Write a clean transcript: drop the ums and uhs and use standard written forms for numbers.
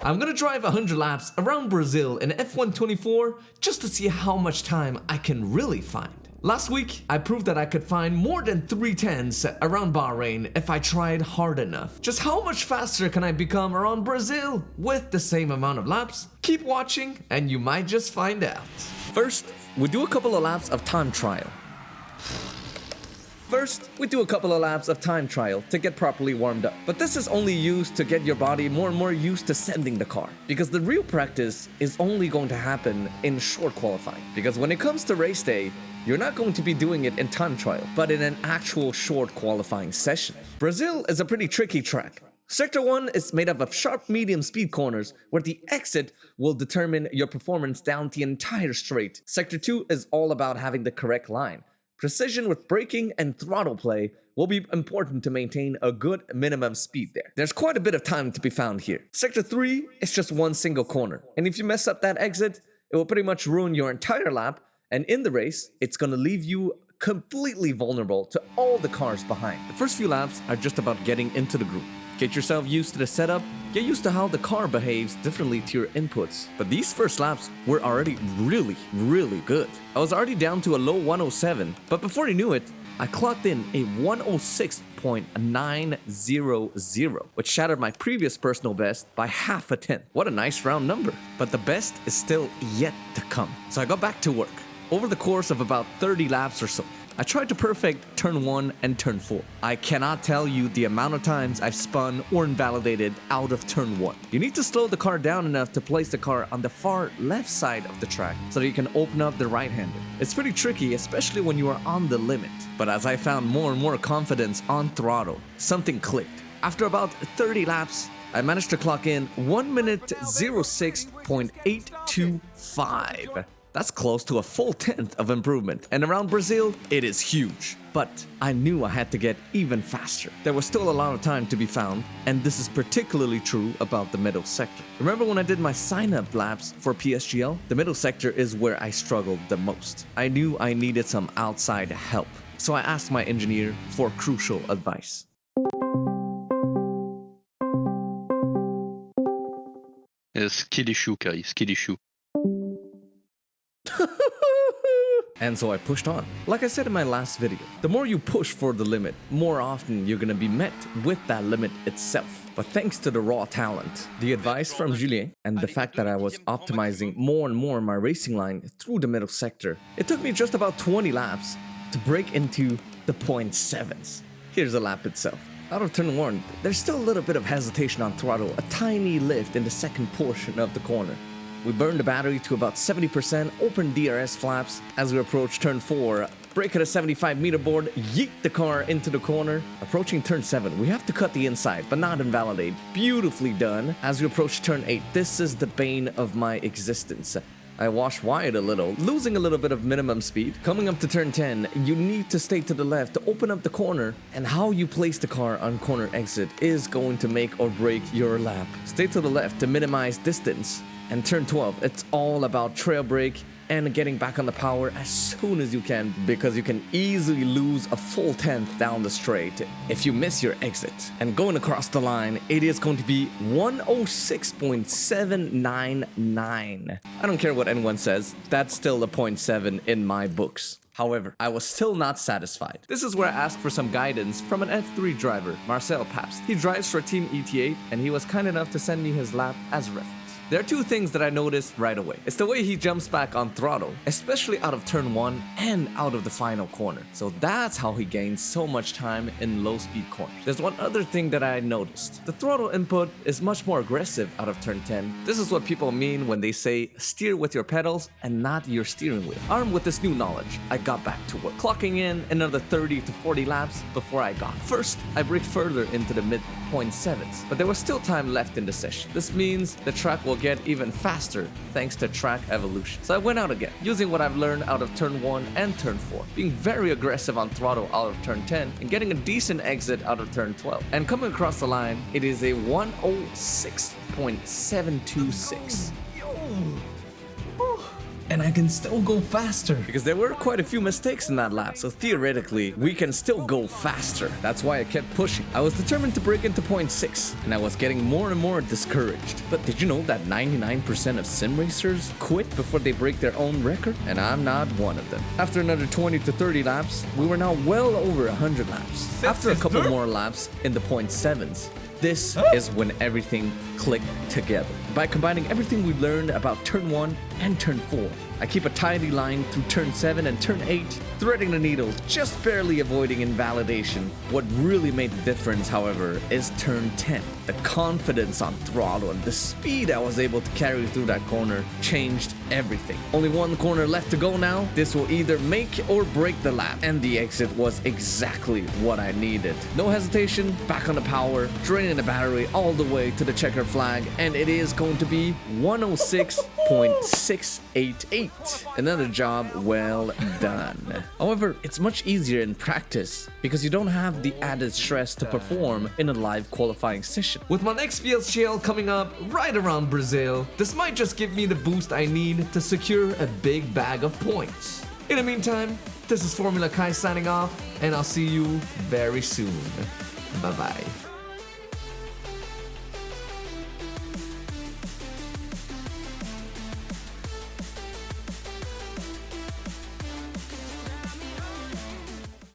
I'm gonna drive 100 laps around Brazil in F124 just to see how much time I can really find. Last week, I proved that I could find more than 3/10 around Bahrain if I tried hard enough. Just how much faster can I become around Brazil with the same amount of laps? Keep watching and you might just find out. First, we do a couple of laps of time trial. To get properly warmed up. But this is only used to get your body more and more used to sending the car. Because the real practice is only going to happen in short qualifying. Because when it comes to race day, you're not going to be doing it in time trial, but in an actual short qualifying session. Brazil is a pretty tricky track. Sector 1 is made up of sharp medium speed corners where the exit will determine your performance down the entire straight. Sector 2 is all about having the correct line. Precision with braking and throttle play will be important to maintain a good minimum speed there. There's quite a bit of time to be found here. Sector 3 is just one single corner, and if you mess up that exit, it will pretty much ruin your entire lap, and in the race, it's gonna leave you completely vulnerable to all the cars behind. The first few laps are just about getting into the groove. Get yourself used to the setup, get used to how the car behaves differently to your inputs. But these first laps were already really good. I was already down to a low 107, but before I knew it, I clocked in a 106.900, which shattered my previous personal best by half a tenth. What a nice round number. But the best is still yet to come. So I got back to work. Over the course of about 30 laps or so, I tried to perfect turn 1 and turn 4. I cannot tell you the amount of times I've spun or invalidated out of turn 1. You need to slow the car down enough to place the car on the far left side of the track so that you can open up the right-hander. It's pretty tricky, especially when you are on the limit. But as I found more and more confidence on throttle, something clicked. After about 30 laps, I managed to clock in 1 minute 06.825. That's close to a full tenth of improvement, and around Brazil, it is huge. But I knew I had to get even faster. There was still a lot of time to be found, and this is particularly true about the middle sector. Remember when I did my sign-up laps for PSGL? The middle sector is where I struggled the most. I knew I needed some outside help, so I asked my engineer for crucial advice. Skid issue, Kari, skid issue. And so I pushed on. Like I said in my last video, the more you push for the limit, more often you're gonna be met with that limit itself. But thanks to the raw talent, the advice from Julien, and the fact that I was optimizing more and more my racing line through the middle sector, it took me just about 20 laps to break into the 0.7s. Here's the lap itself. Out of turn 1, there's still a little bit of hesitation on throttle, a tiny lift in the second portion of the corner. We burned the battery to about 70%, open DRS flaps. As we approach turn 4, brake at a 75 meter board, yeet the car into the corner. Approaching turn 7, we have to cut the inside, but not invalidate. Beautifully done. As we approach turn 8, this is the bane of my existence. I wash wide a little, losing a little bit of minimum speed. Coming up to turn 10, you need to stay to the left to open up the corner, and how you place the car on corner exit is going to make or break your lap. Stay to the left to minimize distance. And turn 12, it's all about trail brake and getting back on the power as soon as you can, because you can easily lose a full tenth down the straight if you miss your exit. And going across the line, it is going to be 106.799. I don't care what anyone says, that's still a 0.7 in my books. However, I was still not satisfied. This is where I asked for some guidance from an F3 driver, Marcel Pabst. He drives for Team ET8, and he was kind enough to send me his lap as a reference. There are two things that I noticed right away. It's the way he jumps back on throttle, especially out of turn 1 and out of the final corner. So that's how he gains so much time in low speed corners. There's one other thing that I noticed. The throttle input is much more aggressive out of turn 10. This is what people mean when they say steer with your pedals and not your steering wheel. Armed with this new knowledge, I got back to work, clocking in another 30 to 40 laps before I got. First, I braked further into the mid 0.7s, but there was still time left in the session. This means the track will get even faster thanks to track evolution. So I went out again, using what I've learned out of turn 1 and turn 4, being very aggressive on throttle out of turn 10 and getting a decent exit out of turn 12. And coming across the line, it is a 106.726. and I can still go faster. Because there were quite a few mistakes in that lap, so theoretically, we can still go faster. That's why I kept pushing. I was determined to break into point 6, and I was getting more and more discouraged. But did you know that 99% of sim racers quit before they break their own record? And I'm not one of them. After another 20 to 30 laps, we were now well over 100 laps. After a couple more laps in the point 7s, this is when everything clicked together. By combining everything we learned about turn 1 and turn 4, I keep a tidy line through turn 7 and turn 8, threading the needle, just barely avoiding invalidation. What really made the difference, however, is turn 10. The confidence on throttle and the speed I was able to carry through that corner changed everything. Only one corner left to go now. This will either make or break the lap, and the exit was exactly what I needed. No hesitation, back on the power, draining the battery all the way to the checker flag, and it is going to be 106.688. Another job well done. However, it's much easier in practice because you don't have the added stress to perform in a live qualifying session. With my next VLCL coming up right around Brazil, this might just give me the boost I need to secure a big bag of points. In the meantime, this is Formula Kai signing off, and I'll see you very soon. Bye bye.